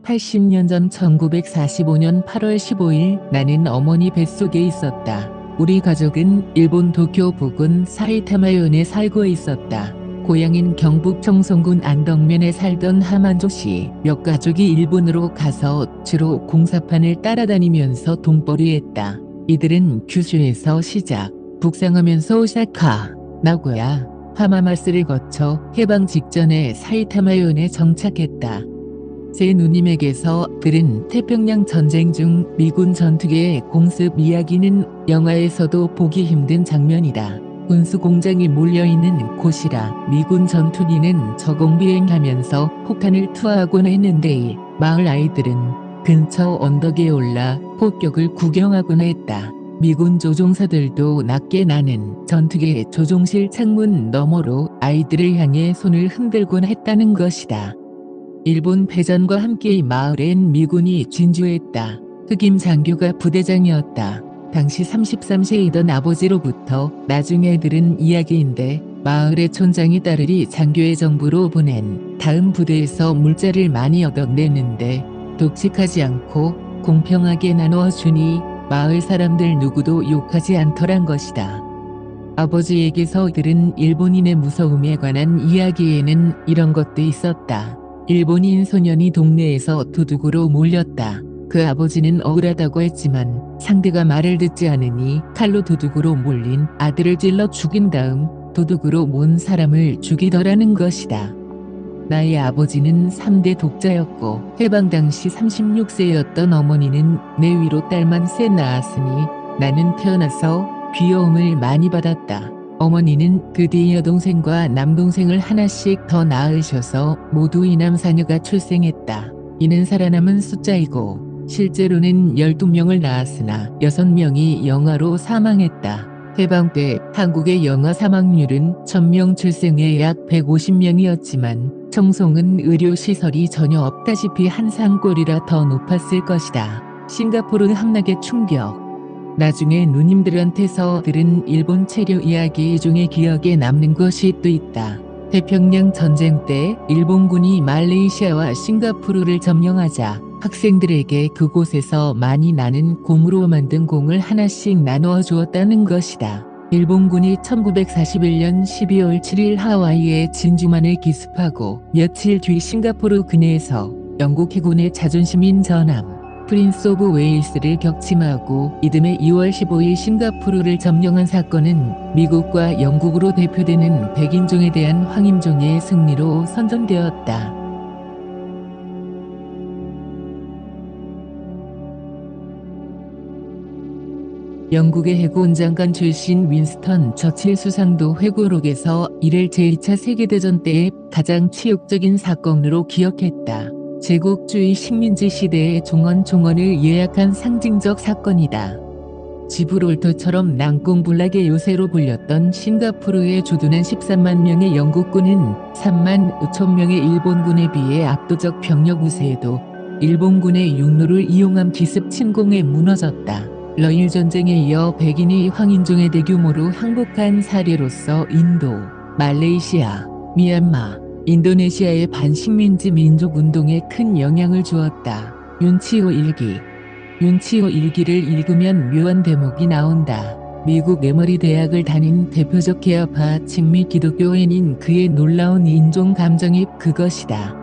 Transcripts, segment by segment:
80년 전 1945년 8월 15일 나는 어머니 뱃속에 있었다. 우리 가족은 일본 도쿄 부근 사이타마현에 살고 있었다. 고향인 경북 청송군 안덕면에 살던 하만조 씨 몇 가족이 일본으로 가서 주로 공사판을 따라다니면서 돈벌이했다. 이들은 규슈에서 시작, 북상하면서 오사카, 나고야, 하마마스를 거쳐 해방 직전에 사이타마현에 정착했다. 제 누님에게서 들은 태평양 전쟁 중 미군 전투기의 공습 이야기는 영화에서도 보기 힘든 장면이다. 군수 공장이 몰려있는 곳이라 미군 전투기는 저공비행하면서 폭탄을 투하하곤 했는데 마을 아이들은 근처 언덕에 올라 폭격을 구경하곤 했다. 미군 조종사들도 낮게 나는 전투기의 조종실 창문 너머로 아이들을 향해 손을 흔들곤 했다는 것이다. 일본 패전과 함께 마을엔 미군이 진주했다. 흑임 장교가 부대장이었다. 당시 33세이던 아버지로부터 나중에 들은 이야기인데 마을의 촌장이 딸을 장교의 정부로 보낸 다음 부대에서 물자를 많이 얻어내는데 독식하지 않고 공평하게 나누어주니 마을 사람들 누구도 욕하지 않더란 것이다. 아버지에게서 들은 일본인의 무서움에 관한 이야기에는 이런 것도 있었다. 일본인 소년이 동네에서 도둑으로 몰렸다. 그 아버지는 억울하다고 했지만 상대가 말을 듣지 않으니 칼로 도둑으로 몰린 아들을 찔러 죽인 다음 도둑으로 몰 사람을 죽이더라는 것이다. 나의 아버지는 3대 독자였고 해방 당시 36세였던 어머니는 내 위로 딸만 셋 낳았으니 나는 태어나서 귀여움을 많이 받았다. 어머니는 그 뒤 여동생과 남동생을 하나씩 더 낳으셔서 모두 이남 사녀가 출생했다. 이는 살아남은 숫자이고 실제로는 12명을 낳았으나 6명이 영아로 사망했다. 해방 때 한국의 영아 사망률은 1000명 출생에 약 150명이었지만 청송은 의료시설이 전혀 없다시피 한 산꼴이라 더 높았을 것이다. 싱가포르 함락의 충격. 나중에 누님들한테서 들은 일본 체류 이야기 중에 기억에 남는 것이 또 있다. 태평양 전쟁 때 일본군이 말레이시아와 싱가포르를 점령하자 학생들에게 그곳에서 많이 나는 곰으로 만든 공을 하나씩 나누어 주었다는 것이다. 일본군이 1941년 12월 7일 하와이에 진주만을 기습하고 며칠 뒤 싱가포르 근해에서 영국 해군의 자존심인 전함 프린스 오브 웨일스를 격침하고 이듬해 2월 15일 싱가포르를 점령한 사건은 미국과 영국으로 대표되는 백인종에 대한 황인종의 승리로 선전되었다. 영국의 해군 장관 출신 윈스턴 처칠 수상도 회고록에서 이를 제2차 세계대전 때의 가장 치욕적인 사건으로 기억했다. 제국주의 식민지 시대의 종언을 예약한 상징적 사건이다. 지브롤터처럼 난공불락의 요새로 불렸던 싱가포르의 주둔한 13만 명의 영국군은 3만 5천 명의 일본군에 비해 압도적 병력 우세에도 일본군의 육로를 이용한 기습 침공에 무너졌다. 러일 전쟁에 이어 백인이 황인종의 대규모로 항복한 사례로서 인도, 말레이시아, 미얀마, 인도네시아의 반식민지 민족운동에 큰 영향을 주었다. 윤치호 일기. 윤치호 일기를 읽으면 묘한 대목이 나온다. 미국 에머리 대학을 다닌 대표적 개혁파 친미 기독교인인 그의 놀라운 인종 감정이 그것이다.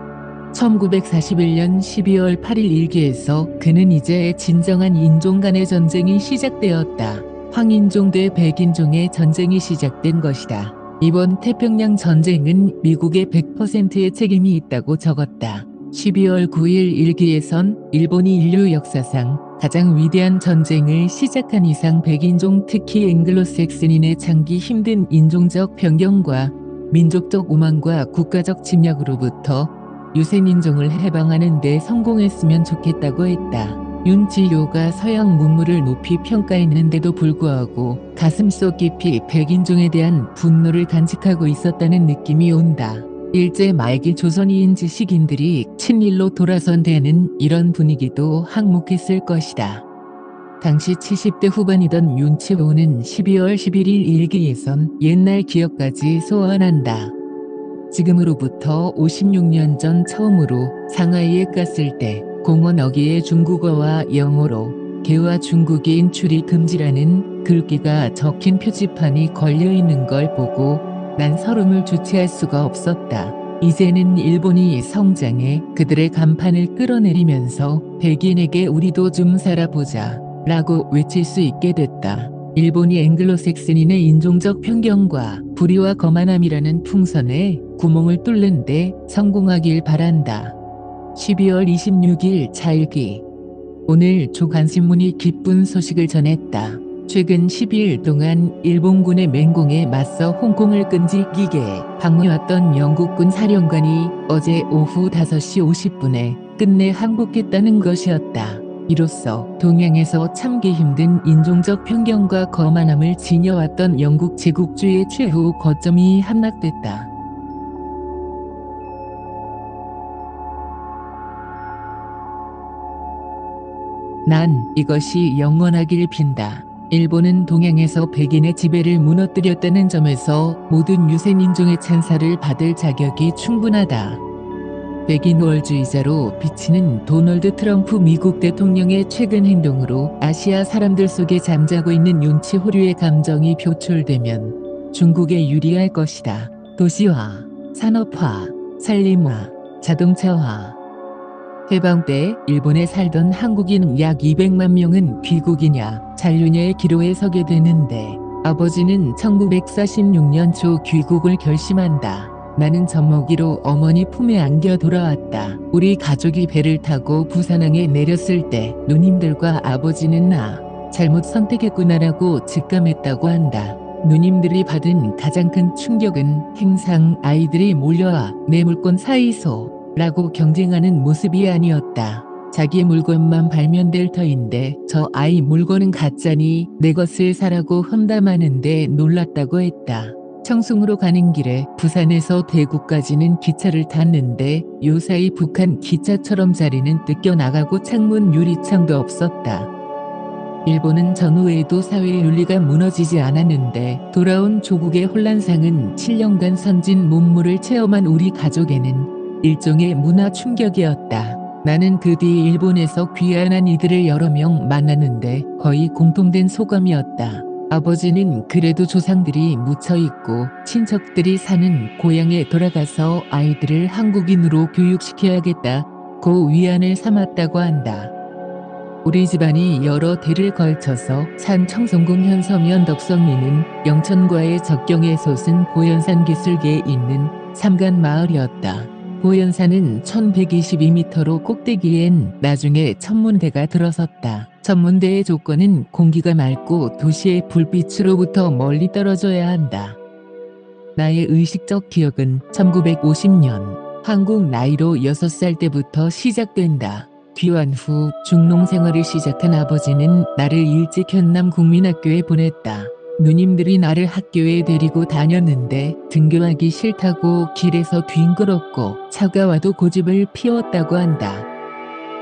1941년 12월 8일 일기에서 그는 이제 진정한 인종 간의 전쟁이 시작되었다. 황인종 대 백인종의 전쟁이 시작된 것이다. 이번 태평양 전쟁은 미국의 100%의 책임이 있다고 적었다. 12월 9일 일기에선 일본이 인류 역사상 가장 위대한 전쟁을 시작한 이상 백인종 특히 앵글로색슨인의 참기 힘든 인종적 변경과 민족적 오만과 국가적 침략으로부터 유색인종을 해방하는 데 성공했으면 좋겠다고 했다. 윤지효가 서양 문물을 높이 평가했는데도 불구하고 가슴속 깊이 백인종에 대한 분노를 간직하고 있었다는 느낌이 온다. 일제 말기 조선인 지식인들이 친일로 돌아선 데는 이런 분위기도 항목했을 것이다. 당시 70대 후반이던 윤치호는 12월 11일 일기에선 옛날 기억까지 소환한다. 지금으로부터 56년 전 처음으로 상하이에 갔을 때 공원 어귀에 중국어와 영어로 개와 중국의 인출이 금지라는 글귀가 적힌 표지판이 걸려있는 걸 보고 난 설움을 주체할 수가 없었다. 이제는 일본이 성장해 그들의 간판을 끌어내리면서 백인에게 우리도 좀 살아보자 라고 외칠 수 있게 됐다. 일본이 앵글로색슨인의 인종적 편견과 불의와 거만함이라는 풍선에 구멍을 뚫는 데 성공하길 바란다. 12월 26일 자일기. 오늘 조간신문이 기쁜 소식을 전했다. 최근 12일 동안 일본군의 맹공에 맞서 홍콩을 끈질기게 방어해왔던 영국군 사령관이 어제 오후 5시 50분에 끝내 항복했다는 것이었다. 이로써 동양에서 참기 힘든 인종적 편견과 거만함을 지녀왔던 영국 제국주의의 최후 거점이 함락됐다. 난 이것이 영원하길 빈다. 일본은 동양에서 백인의 지배를 무너뜨렸다는 점에서 모든 유색인종의 찬사를 받을 자격이 충분하다. 백인 우월주의자로 비치는 도널드 트럼프 미국 대통령의 최근 행동으로 아시아 사람들 속에 잠자고 있는 윤치 호류의 감정이 표출되면 중국에 유리할 것이다. 도시화, 산업화, 산림화, 자동차화. 해방 때 일본에 살던 한국인 약 200만 명은 귀국이냐 잔류냐의 기로에 서게 되는데 아버지는 1946년 초 귀국을 결심한다. 나는 젖먹이로 어머니 품에 안겨 돌아왔다. 우리 가족이 배를 타고 부산항에 내렸을 때 누님들과 아버지는 나 잘못 선택했구나라고 직감했다고 한다. 누님들이 받은 가장 큰 충격은 행상 아이들이 몰려와 내 물건 사이소 라고 경쟁하는 모습이 아니었다. 자기 물건만 발면될 터인데 저 아이 물건은 가짜니 내 것을 사라고 험담하는데 놀랐다고 했다. 청송으로 가는 길에 부산에서 대구까지는 기차를 탔는데 요사이 북한 기차처럼 자리는 뜯겨나가고 창문 유리창도 없었다. 일본은 전후에도 사회의 윤리가 무너지지 않았는데 돌아온 조국의 혼란상은 7년간 선진 문물을 체험한 우리 가족에는 일종의 문화 충격이었다. 나는 그 뒤 일본에서 귀환한 이들을 여러 명 만났는데 거의 공통된 소감이었다. 아버지는 그래도 조상들이 묻혀있고 친척들이 사는 고향에 돌아가서 아이들을 한국인으로 교육시켜야겠다고 위안을 삼았다고 한다. 우리 집안이 여러 대를 걸쳐서 산 청송군 현서면 덕성리는 영천과의 접경에 솟은 보현산 기슭에 있는 삼간 마을이었다. 보현산은 1122m로 꼭대기엔 나중에 천문대가 들어섰다. 천문대의 조건은 공기가 맑고 도시의 불빛으로부터 멀리 떨어져야 한다. 나의 의식적 기억은 1950년 한국 나이로 6살 때부터 시작된다. 귀환 후 중농 생활을 시작한 아버지는 나를 일찍 현남 국민학교에 보냈다. 누님들이 나를 학교에 데리고 다녔는데 등교하기 싫다고 길에서 뒹굴었고 차가워도 고집을 피웠다고 한다.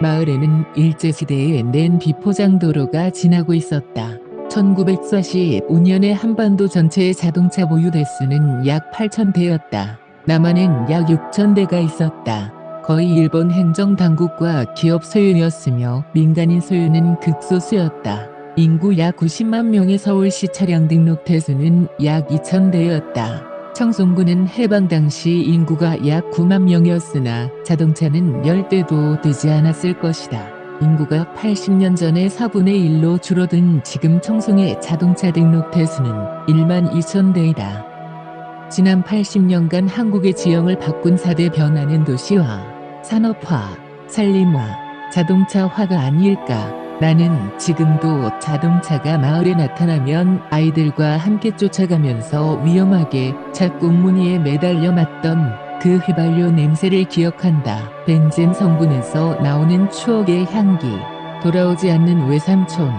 마을에는 일제시대에 낸 비포장도로가 지나고 있었다. 1945년에 한반도 전체의 자동차 보유 대수는 약 8,000대였다. 남한엔 약 6,000대가 있었다. 거의 일본 행정당국과 기업 소유였으며 민간인 소유는 극소수였다. 인구 약 90만 명의 서울시 차량 등록 대수는 약 2,000대였다. 청송군은 해방 당시 인구가 약 9만 명이었으나 자동차는 10대도 되지 않았을 것이다. 인구가 80년 전에 4분의 1로 줄어든 지금 청송의 자동차 등록 대수는 1만 2천 대이다. 지난 80년간 한국의 지형을 바꾼 4대 변화는 도시화, 산업화, 산림화, 자동차화가 아닐까. 나는 지금도 자동차가 마을에 나타나면 아이들과 함께 쫓아가면서 위험하게 잣꽁무니에 매달려 맞던 그 휘발유 냄새를 기억한다. 벤젠 성분에서 나오는 추억의 향기. 돌아오지 않는 외삼촌.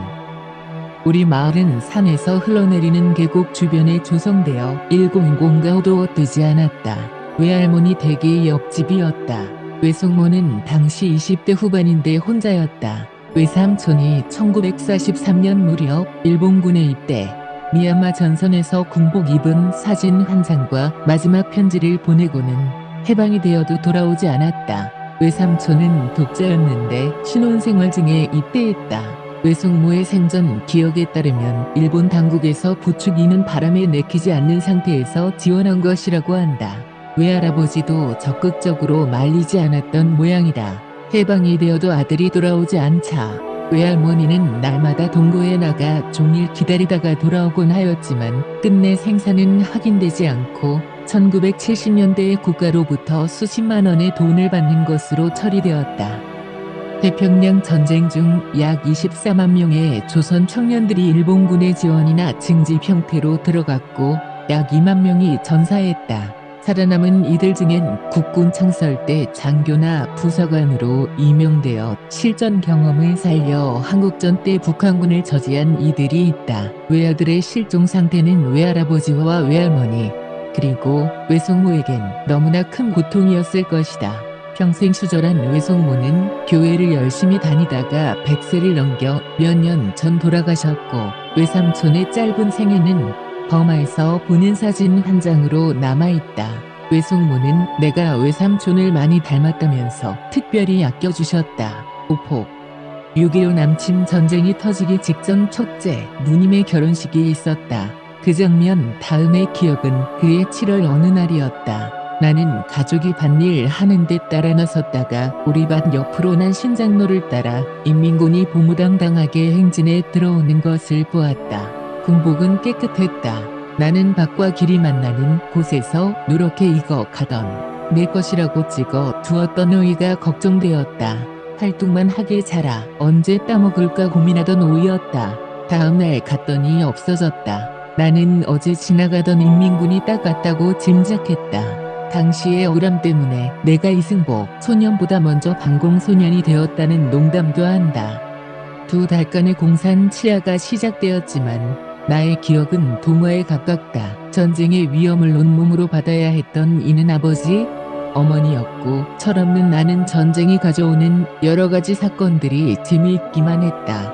우리 마을은 산에서 흘러내리는 계곡 주변에 조성되어 100가구도 되지 않았다. 외할머니 댁이 옆집이었다. 외숙모는 당시 20대 후반인데 혼자였다. 외삼촌이 1943년 무렵 일본군에 입대, 미얀마 전선에서 군복 입은 사진 한 장과 마지막 편지를 보내고는 해방이 되어도 돌아오지 않았다. 외삼촌은 독자였는데 신혼생활 중에 입대했다. 외숙모의 생전 기억에 따르면 일본 당국에서 부추기는 바람에 내키지 않는 상태에서 지원한 것이라고 한다. 외할아버지도 적극적으로 말리지 않았던 모양이다. 해방이 되어도 아들이 돌아오지 않자 외할머니는 날마다 동고에 나가 종일 기다리다가 돌아오곤 하였지만 끝내 생사는 확인되지 않고 1970년대에 국가로부터 수십만 원의 돈을 받는 것으로 처리되었다. 태평양 전쟁 중 약 24만 명의 조선 청년들이 일본군의 지원이나 징집 형태로 들어갔고 약 2만 명이 전사했다. 살아남은 이들 중엔 국군 창설 때 장교나 부사관으로 임용되어 실전 경험을 살려 한국전 때 북한군을 저지한 이들이 있다. 외아들의 실종 상태는 외할아버지와 외할머니 그리고 외숙모에겐 너무나 큰 고통이었을 것이다. 평생 수절한 외숙모는 교회를 열심히 다니다가 100세를 넘겨 몇 년 전 돌아가셨고 외삼촌의 짧은 생애는 버마에서 보낸 사진 한 장으로 남아있다. 외숙모는 내가 외삼촌을 많이 닮았다면서 특별히 아껴주셨다. 오폭 6.15 남침 전쟁이 터지기 직전 첫째 누님의 결혼식이 있었다. 그 장면 다음의 기억은 그해 7월 어느 날이었다. 나는 가족이 밭일 하는 데 따라 나섰다가 우리 밭 옆으로 난 신장로를 따라 인민군이 보무당당하게 행진해 들어오는 것을 보았다. 군복은 깨끗했다. 나는 밭과 길이 만나는 곳에서 누렇게 익어 가던 내 것이라고 찍어 두었던 오이가 걱정되었다. 활동만 하게 자라 언제 따먹을까 고민하던 오이였다. 다음날 갔더니 없어졌다. 나는 어제 지나가던 인민군이 따갔다고 짐작했다. 당시의 억울함 때문에 내가 이승복 소년보다 먼저 방공소년이 되었다는 농담도 한다. 2달간의 공산 치하가 시작되었지만 나의 기억은 동화에 가깝다. 전쟁의 위험을 온몸으로 받아야 했던 이는 아버지, 어머니였고 철없는 나는 전쟁이 가져오는 여러 가지 사건들이 재미있기만 했다.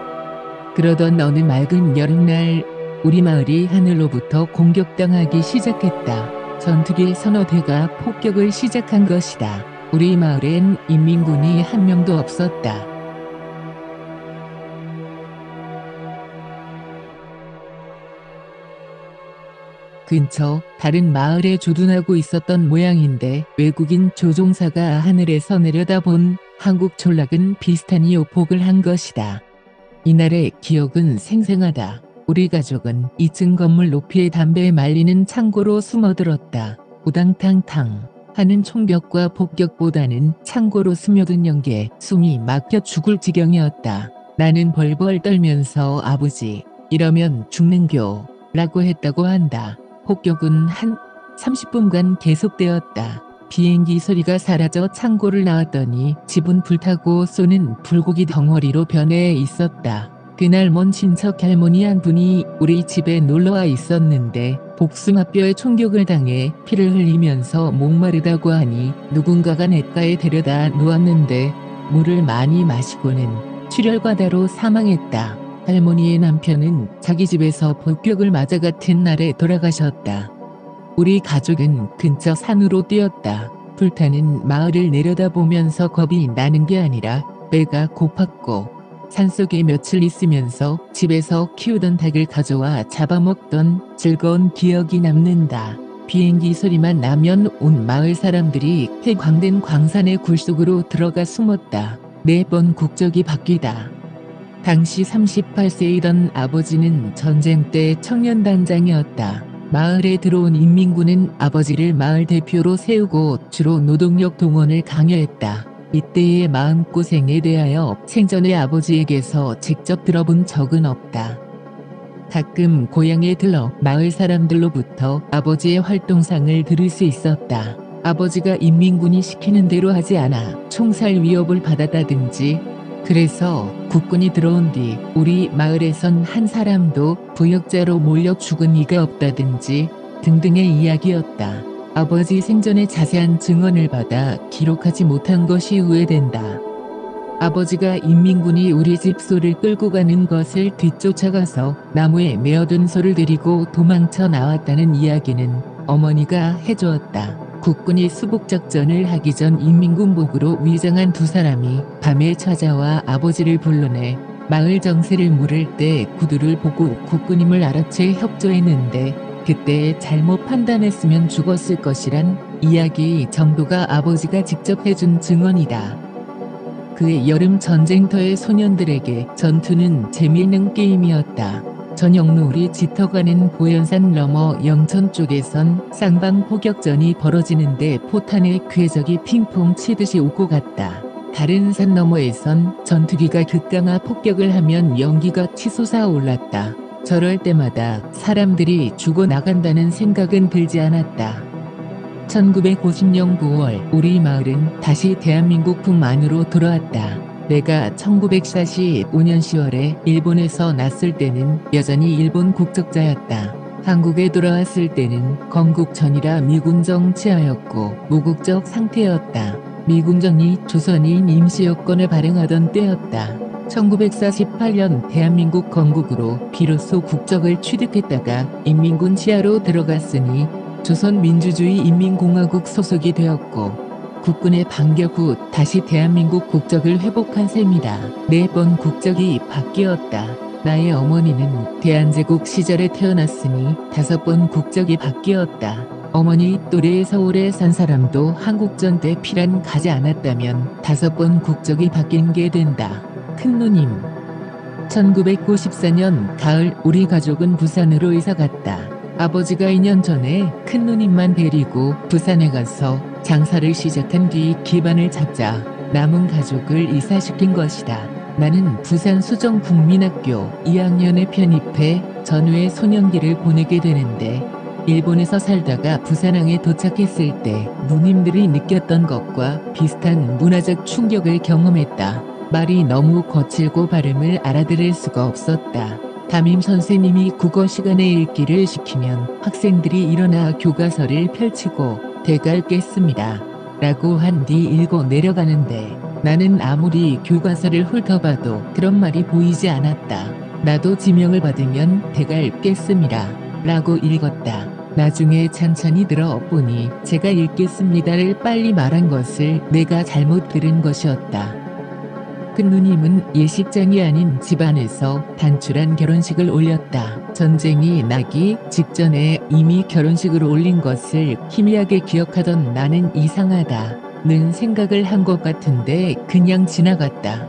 그러던 어느 맑은 여름날 우리 마을이 하늘로부터 공격당하기 시작했다. 전투기의 서너 대가 폭격을 시작한 것이다. 우리 마을엔 인민군이 한 명도 없었다. 근처 다른 마을에 주둔하고 있었던 모양인데 외국인 조종사가 하늘에서 내려다본 한국 촌락은 비슷한 오폭을 한 것이다. 이날의 기억은 생생하다. 우리 가족은 2층 건물 높이의 담배 말리는 창고로 숨어들었다. 우당탕탕 하는 총격과 폭격보다는 창고로 스며든 연기에 숨이 막혀 죽을 지경이었다. 나는 벌벌 떨면서 아버지 이러면 죽는겨 라고 했다고 한다. 폭격은 한 30분간 계속되었다. 비행기 소리가 사라져 창고를 나왔더니 집은 불타고 쏘는 불고기 덩어리로 변해 있었다. 그날 먼 친척 할머니 한 분이 우리 집에 놀러와 있었는데 복숭아뼈에 총격을 당해 피를 흘리면서 목마르다고 하니 누군가가 냇가에 데려다 놓았는데 물을 많이 마시고는 출혈과다로 사망했다. 할머니의 남편은 자기 집에서 폭격을 맞아 같은 날에 돌아가셨다. 우리 가족은 근처 산으로 뛰었다. 불타는 마을을 내려다보면서 겁이 나는 게 아니라 배가 고팠고 산속에 며칠 있으면서 집에서 키우던 닭을 가져와 잡아먹던 즐거운 기억이 남는다. 비행기 소리만 나면 온 마을 사람들이 폐광된 광산의 굴속으로 들어가 숨었다. 매번 국적이 바뀌다. 당시 38세이던 아버지는 전쟁 때 청년단장이었다. 마을에 들어온 인민군은 아버지를 마을 대표로 세우고 주로 노동력 동원을 강요했다. 이때의 마음고생에 대하여 생전에 아버지에게서 직접 들어본 적은 없다. 가끔 고향에 들러 마을 사람들로부터 아버지의 활동상을 들을 수 있었다. 아버지가 인민군이 시키는 대로 하지 않아 총살 위협을 받았다든지 그래서 국군이 들어온 뒤 우리 마을에선 한 사람도 부역자로 몰려 죽은 이가 없다든지 등등의 이야기였다. 아버지 생전의 자세한 증언을 받아 기록하지 못한 것이 후회된다. 아버지가 인민군이 우리 집 소를 끌고 가는 것을 뒤쫓아가서 나무에 메어둔 소를 데리고 도망쳐 나왔다는 이야기는 어머니가 해주었다. 국군이 수복작전을 하기 전 인민군복으로 위장한 두 사람이 밤에 찾아와 아버지를 불러내 마을 정세를 물을 때 구두를 보고 국군임을 알아채 협조했는데 그때 잘못 판단했으면 죽었을 것이란 이야기 정도가 아버지가 직접 해준 증언이다. 그의 여름 전쟁터의 소년들에게 전투는 재미있는 게임이었다. 저녁 노을이 짙어가는 보현산 너머 영천 쪽에선 쌍방 포격전이 벌어지는데 포탄의 궤적이 핑퐁 치듯이 오고 갔다. 다른 산 너머에선 전투기가 극강화 폭격을 하면 연기가 치솟아 올랐다. 저럴 때마다 사람들이 죽어나간다는 생각은 들지 않았다. 1950년 9월 우리 마을은 다시 대한민국 북만으로 돌아왔다. 내가 1945년 10월에 일본에서 났을 때는 여전히 일본 국적자였다. 한국에 돌아왔을 때는 건국전이라 미군정 치하였고 무국적 상태였다. 미군정이 조선인 임시여권을 발행하던 때였다. 1948년 대한민국 건국으로 비로소 국적을 취득했다가 인민군 치하로 들어갔으니 조선민주주의인민공화국 소속이 되었고 국군의 반격 후 다시 대한민국 국적을 회복한 셈이다. 4번 국적이 바뀌었다. 나의 어머니는 대한제국 시절에 태어났으니 5번 국적이 바뀌었다. 어머니 또래의 서울에 산 사람도 한국전 때 피란 가지 않았다면 5번 국적이 바뀐 게 된다. 큰누님. 1994년 가을 우리 가족은 부산으로 이사갔다. 아버지가 2년 전에 큰누님만 데리고 부산에 가서 장사를 시작한 뒤 기반을 잡자 남은 가족을 이사시킨 것이다. 나는 부산 수정국민학교 2학년에 편입해 전후의 소년기를 보내게 되는데 일본에서 살다가 부산항에 도착했을 때 누님들이 느꼈던 것과 비슷한 문화적 충격을 경험했다. 말이 너무 거칠고 발음을 알아들을 수가 없었다. 담임 선생님이 국어 시간에 읽기를 시키면 학생들이 일어나 교과서를 펼치고 대갈 깼습니다. 라고 한 뒤 읽고 내려가는데 나는 아무리 교과서를 훑어봐도 그런 말이 보이지 않았다. 나도 지명을 받으면 대갈 깼습니다. 라고 읽었다. 나중에 찬찬히 들어보니 제가 읽겠습니다를 빨리 말한 것을 내가 잘못 들은 것이었다. 그 누님은 예식장이 아닌 집안에서 단출한 결혼식을 올렸다. 전쟁이 나기 직전에 이미 결혼식을 올린 것을 희미하게 기억하던 나는 이상하다는 생각을 한 것 같은데 그냥 지나갔다.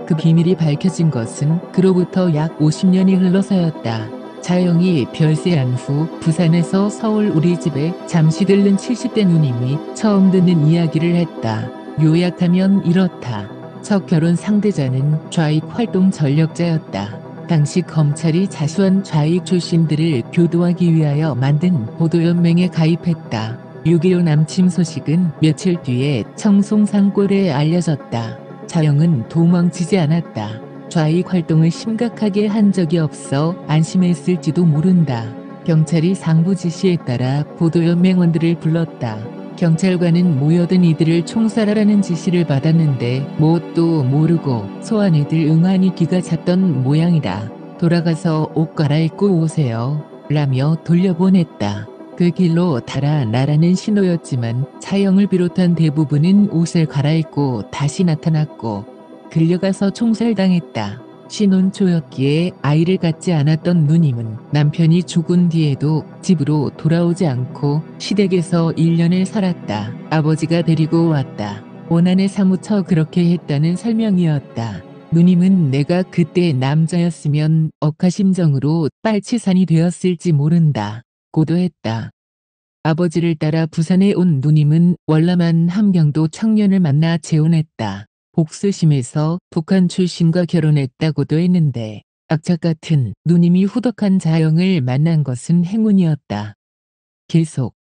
그 비밀이 밝혀진 것은 그로부터 약 50년이 흘러서였다. 자영이 별세한 후 부산에서 서울 우리 집에 잠시 들른 70대 누님이 처음 듣는 이야기를 했다. 요약하면 이렇다. 첫 결혼 상대자는 좌익 활동 전력자였다. 당시 검찰이 자수한 좌익 출신들을 교도하기 위하여 만든 보도연맹에 가입했다. 6.25 남침 소식은 며칠 뒤에 청송산골에 알려졌다. 자영은 도망치지 않았다. 좌익 활동을 심각하게 한 적이 없어 안심했을지도 모른다. 경찰이 상부 지시에 따라 보도연맹원들을 불렀다. 경찰관은 모여든 이들을 총살하라는 지시를 받았는데 뭣도 모르고 소환이들 응하니 기가 찼던 모양이다. 돌아가서 옷 갈아입고 오세요. 라며 돌려보냈다. 그 길로 달아나라는 신호였지만 차영을 비롯한 대부분은 옷을 갈아입고 다시 나타났고 끌려가서 총살당했다. 신혼초였기에 아이를 갖지 않았던 누님은 남편이 죽은 뒤에도 집으로 돌아오지 않고 시댁에서 1년을 살았다. 아버지가 데리고 왔다. 원한에 사무쳐 그렇게 했다는 설명이었다. 누님은 내가 그때 남자였으면 억하심정으로 빨치산이 되었을지 모른다. 고도했다. 아버지를 따라 부산에 온 누님은 월남한 함경도 청년을 만나 재혼했다. 복수심에서 북한 출신과 결혼했다고도 했는데 악착 같은 누님이 후덕한 자영을 만난 것은 행운이었다. 계속